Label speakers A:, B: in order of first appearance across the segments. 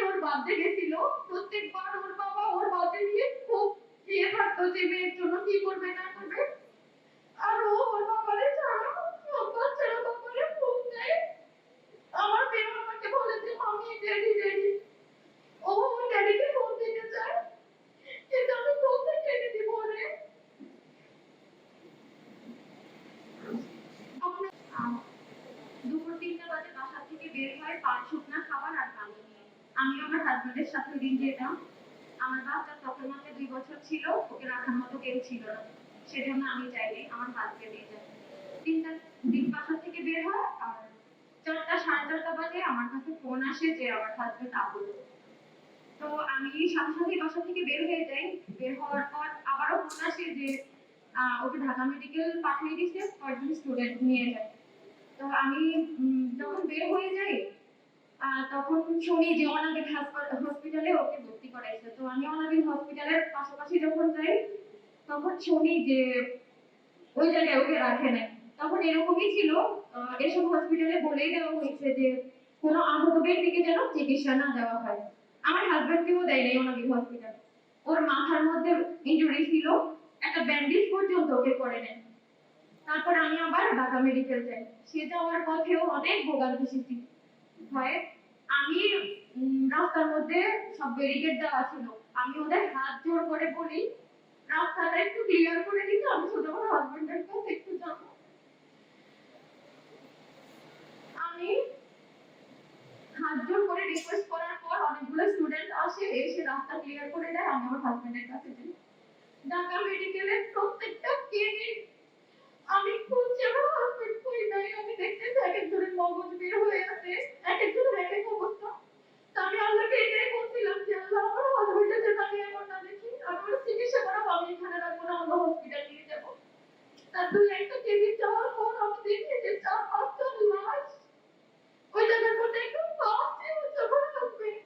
A: ওর birthday গেছিল, প্রত্যেকবার ওর বাবা ওর বার্থডে নিয়ে খুব ইয়ে থাকতো যে মেয়ের জন্য কি করবে না করবে। আর ও ওর বাবারে ছাড়া সব বাচ্চারা বাবারে ফোন দেয়। আমার মেয়ে আমাকে বলে যে মামি ড্যাডি ড্যাডি। ও ড্যাডিকে ফোন দিতে চায়, কিন্তু আমি ফোন থেকে এনে দিব ওরে। দুপুর ৩টা বাজে বাসা থেকে বের হয় পান শুকনা খাবার আর পানি নিয়ে। আমি আমার হাজবেন্ডের সাথে দিন যেতাম। আমার বাচ্চা তখন মাত্র ২ বছর ছিল, ওকে রাখার মতো কেউ ছিল না, সেজন্য আমি চাইনি আমার হাজবেন্ড নিয়ে যায়। ৩টার দিক বাসা থেকে বের হয় আর ৪টা সাড়ে ৪টা বাজে আমার কাছে ফোন আসে যে আমার হাজবেন্ড আহত। তো আমি সাথে সাথে বাসা থেকে বের হয়ে যাই। বের হওয়ার পর আবারও ফোন আসে যে ওকে ঢাকা মেডিকেল পাঠিয়ে দিচ্ছে, কয়েকজন স্টুডেন্ট নিয়ে যায়। তো আমি যখন বের হয়ে যাই তখন শুনি যে অনাবিল হসপিটালে ওকে ভর্তি করাইছে। তো আমি অনাবিল হসপিটালের পাশাপাশি যখন যাই তখন শুনি যে ওই জায়গায় ওকে রাখে নাই। তখন এরকমই ছিল, এসব হসপিটালে বলেই দেওয়া হয়েছে যে কোনো আহত ব্যক্তিকে যেন চিকিৎসা না দেওয়া হয়। আমার হাজবেন্ডকেও দেয় নাই অনাবিল হসপিটাল। ওর মাথার মধ্যে ইনজুরি ছিল, একটা ব্যান্ডেজ পর্যন্ত ওকে করে নেয়। তারপর আমি আবার ঢাকা মেডিকেল যাই। সে যাওয়ার পথেও অনেক ভোগান্তি সৃষ্টি হয়। আমি রাস্তার মধ্যে সব ব্যারিকেড দেওয়া ছিল, আমি ওদের হাত জোর করে বলি রাস্তাটা একটু ক্লিয়ার করে দিতে, আমি শুধু আমার হাজবেন্ডের কাছে একটু যাবো। আমি হাত জোর করে রিকোয়েস্ট করার পর অনেকগুলো স্টুডেন্ট আসে, এসে রাস্তা ক্লিয়ার করে দেয়, আমি আমার হাজবেন্ডের কাছে যাই। ঢাকা মেডিকেলের প্রত্যেকটা ক্লিনিক আমি খুঁজছি, আমার হাজবেন্ড কই নাই। আমি দেখতেছি এক একজনের মগজ বের হয়ে আছে, এক একজনের এক এক অবস্থা। তো আমি আল্লাহকে এটাই বলছিলাম যে আল্লাহ আমার হাজবেন্ডের জন্য আমি এমন না দেখি, আমি ওর চিকিৎসা করাবো, আমি এখানে রাখবো না, অন্য হসপিটাল নিয়ে যাবো। তার ২-১টা কেবিন যাওয়ার পর আমি দেখি যে ৪-৫টা লাশ ওই জায়গার মধ্যে একদম ফার্স্টে হচ্ছে আমার হাজবেন্ড।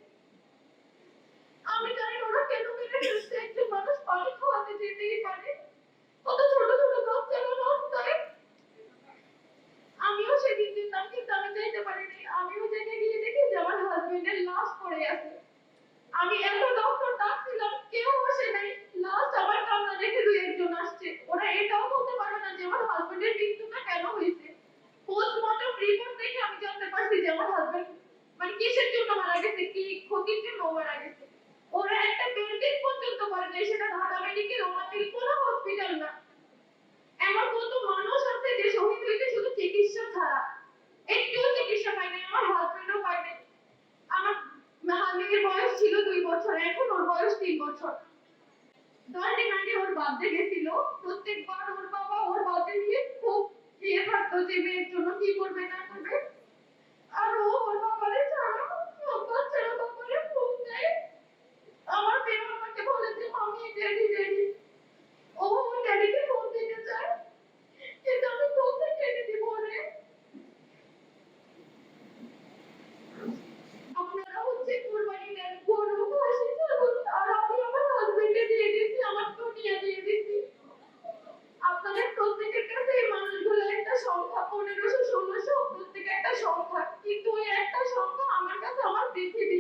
A: আমি জানি না ওরা কেন মেরে ফেলছে, একজন মানুষ পানি খাওয়াতে যেতেই পারে, কত ছোট ছোট বাচ্চারা রাস্তায়। আমিও সেদিন যেতাম, কিন্তু আমি যাইতে পারিনি। আমি ওই জায়গায় গিয়ে দেখি যে আমার হাজবেন্ডের লাশ পড়ে আছে। আমি এত ডক্টর ডাকছিলাম, কেউ আসে নাই। লাস্ট আমার কান্না দেখে ২-১ জন আসছে। ওরা এটাও বলতে পারবে না যে আমার হাজবেন্ডের মৃত্যুটা কেন হয়েছে। পোস্টমর্টম রিপোর্ট দেখে আমি জানতে পারছি যে আমার হাজবেন্ড মানে কিসের জন্য মারা গেছে, কি ক্ষতির জন্য মারা গেছে। ওরা একটা ব্যান্ডেজ পর্যন্ত করে নাই, সেটা ঢাকা মেডিকেল ওনাদের কোনো হসপিটাল না। এমন কত মানুষ আছে যে শহীদ হয়েছে শুধু চিকিৎসা ছাড়া, একটুও চিকিৎসা পায় নাই, আমার হাজবেন্ডও পায় নাই। আমার মেয়ের বয়স ছিল ২ বছর, এখন ওর বয়স ৩ বছর। ১০ দিন আগে ওর বার্থডে গেছিল, প্রত্যেকবার ওর বাবা ওর বার্থডে নিয়ে খুব ইয়ে থাকতো যে মেয়ের জন্য কি করবে না করবে। আর ও ওর বাবারে ছাড়া সব বাচ্চারা বাবারে ফোন দেয়। আমার মেয়ে আমাকে বলে যে মামি ড্যাডি ড্যাডি। ও ড্যাডিকে ফোন দিতে চায়, কিন্তু আমি ফোন থেকে এনে দিব ওরে। আপনারা হচ্ছে কুরবানি দেন, গরু খাসি ছাগল, আর আমি আমার হাজবেন্ডে দিয়ে দিয়েছি, আমার দুনিয়া দিয়ে দিয়েছি। আপনাদের প্রত্যেকের কাছে এই মানুষগুলো একটা সংখ্যা, ১৫০০-১৬০০ প্রত্যেক একটা সংখ্যা, কিন্তু ওই একটা সংখ্যা আমার কাছে আমার পৃথিবী।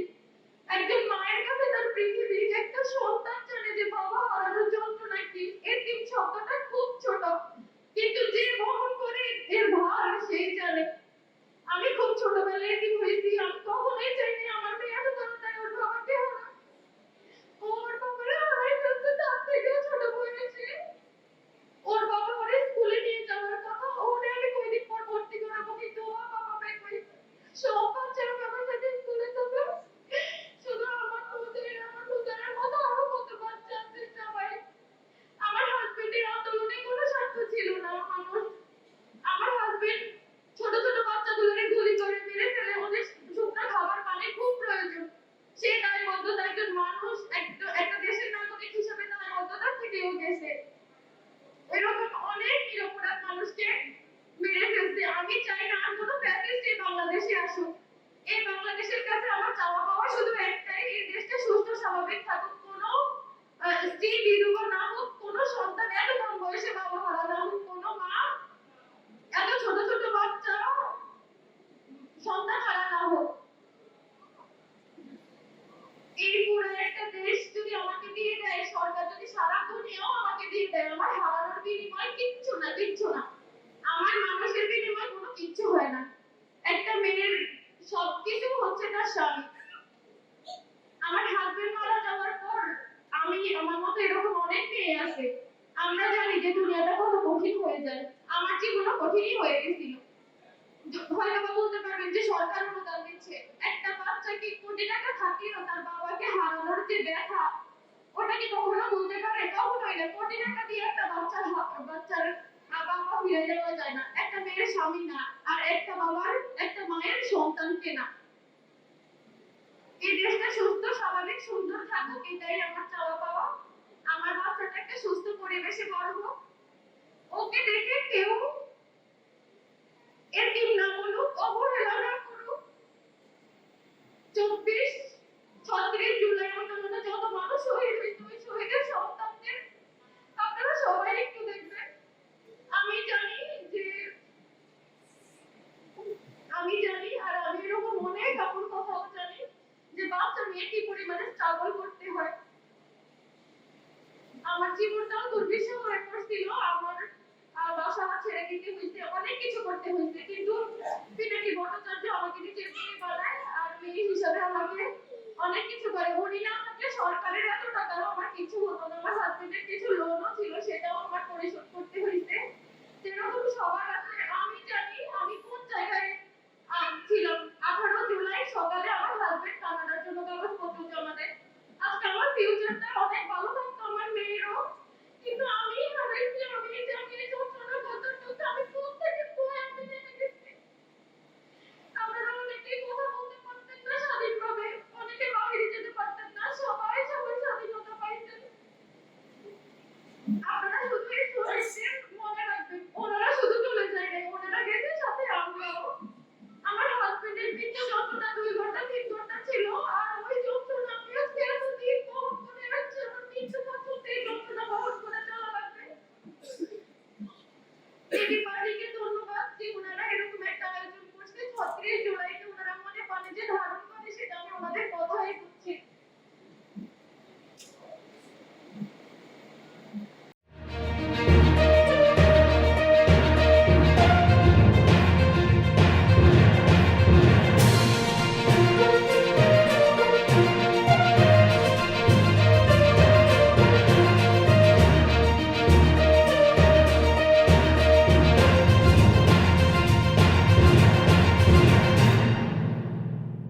A: একজন মায়ের কাছে তার পৃথিবী। একটা সন্তান জানে যে বাবা হারানোর যন্ত্রণা কি, এতিম শব্দটা খুব ছোট, কিন্তু যে বহন করে এর ভার সেই জানে। আমি খুব ছোটবেলায় এতিম হয়েছি, আমি কখনোই চাইনি আমার মেয়ে এত তাড়াতাড়ি ওর বাবাকে হারাক। ওর বাবারে হারাই ফেলতে, তার থেকেও ছোট বয়সে। ওর বাবা ওরে স্কুলে নিয়ে যাওয়ার কথা, ওরে আমি কয়দিন পর ভর্তি করাবো, কিন্তু ও বাবা কই। সব বাচ্চারা বাবার সাথে স্কুলে যাবে, শুধু আমার হুজুরের মতো আরো কত বাচ্চা আছে সবাই। আমার হাজবেন্ডের আন্দোলনে কোনো স্বার্থ ছিল না। আমার হাজবেন্ড ছোট ছোট বাচ্চাগুলোকে গুলি করে মেরে ফেলে, ওদের শুকনো খাবার পানি খুব কিচ্ছু না। আমার মানুষের বিনিময়ে কোনো কিচ্ছু হয় না। একটা মেয়ের সবকিছু হচ্ছে তার স্বামী। আমার হাজবেন্ড মারা যাওয়ার পর আমি আমার মতো এরকম অনেক মেয়ে আছে। আমরা জানি যে দুনিয়াটা কত কঠিন হয়ে যায়। আমার জীবনও কঠিনই হয়ে গেছিল। হয়তো বা বলতে পারবেন যে সরকার অনুদান দিচ্ছে। একটা বাচ্চা কি কোটি টাকা থাকলেও তার বাবাকে হারানোর যে ব্যথা, ওটা কি কখনো বলতে পারে? কখনোই না। কোটি টাকা দিয়ে একটা বাচ্চার বাবা ফিরে যাওয়া যায় না। একটা মেয়ের স্বামী না, আর একটা মায়ের সন্তানকে না। এই দেশটা সুস্থ, স্বাভাবিক, সুন্দর থাকুক, এটাই আমার চাওয়া পাওয়া। আমার বাচ্চাটা একটা সুস্থ পরিবেশে বড় হোক। ওকে দেখে কেউ এতিম না বলুক, অবহেলা না করুক। 24-36 জুলাই আন্দোলনে যত মানুষ শহীদ হয়েছে, ওই শহীদের সন্তানদের আপনারা সবাই একটু দেখবেন। আমি জানি যে আমি জানি, আর আমি এরকম অনেক আপুর কথাও জানি যে বাচ্চা মেয়ে কি পরিমাণে স্ট্রাগল করতে হয়। আমার জীবনটাও দুর্বিষহ হয়ে পড়ছিল। আমার বাসা ছেড়ে দিতে হয়েছে, অনেক কিছু করতে হয়েছে, কিন্তু পিনাকি ভট্টাচার্য আমাকে নিজের মেয়ে বানায় আর মেয়ে হিসাবে আমাকে অনেক কিছু করে। উনি না থাকলে সরকারের এত টাকাও আমার কিছু হতো না। আমার হাজবেন্ডের কিছু লোনও ছিল, সেটাও আমার পরিশোধ করতে হয়েছে। যেরকম সবার আছে, আমি জানি আমি কোন জায়গায় ছিলাম। 18 জুলাই সকালে আমার হাজবেন্ড